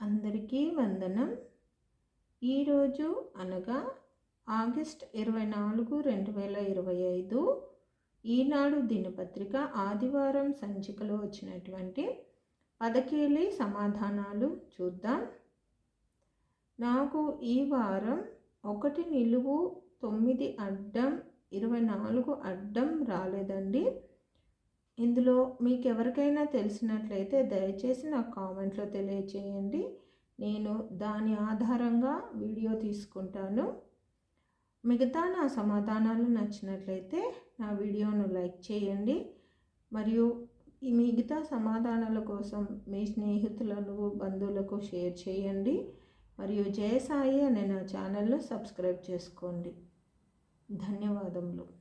అందరికీ వందనం. ఈరోజు అనగా ఆగస్ట్ 24, 2025 ఈనాడు దినపత్రిక ఆదివారం సంచికలో వచ్చినటువంటి పదకేలి సమాధానాలు చూద్దాం. నాకు ఈ వారం 1 నిలువు 9 అడ్డం 24 అడ్డం రాలేదండి. ఇందులో మీకు ఎవరికైనా తెలిసినట్లయితే దయచేసి నాకు కామెంట్లో తెలియచేయండి. నేను దాని ఆధారంగా వీడియో తీసుకుంటాను. మిగతా నా సమాధానాలు నచ్చినట్లయితే నా వీడియోను లైక్ చేయండి. మరియు ఈ మిగతా సమాధానాల కోసం మీ స్నేహితులను బంధువులకు షేర్ చేయండి. మరియు జయసాయి అనే నా ఛానల్ను సబ్స్క్రైబ్ చేసుకోండి. ధన్యవాదములు.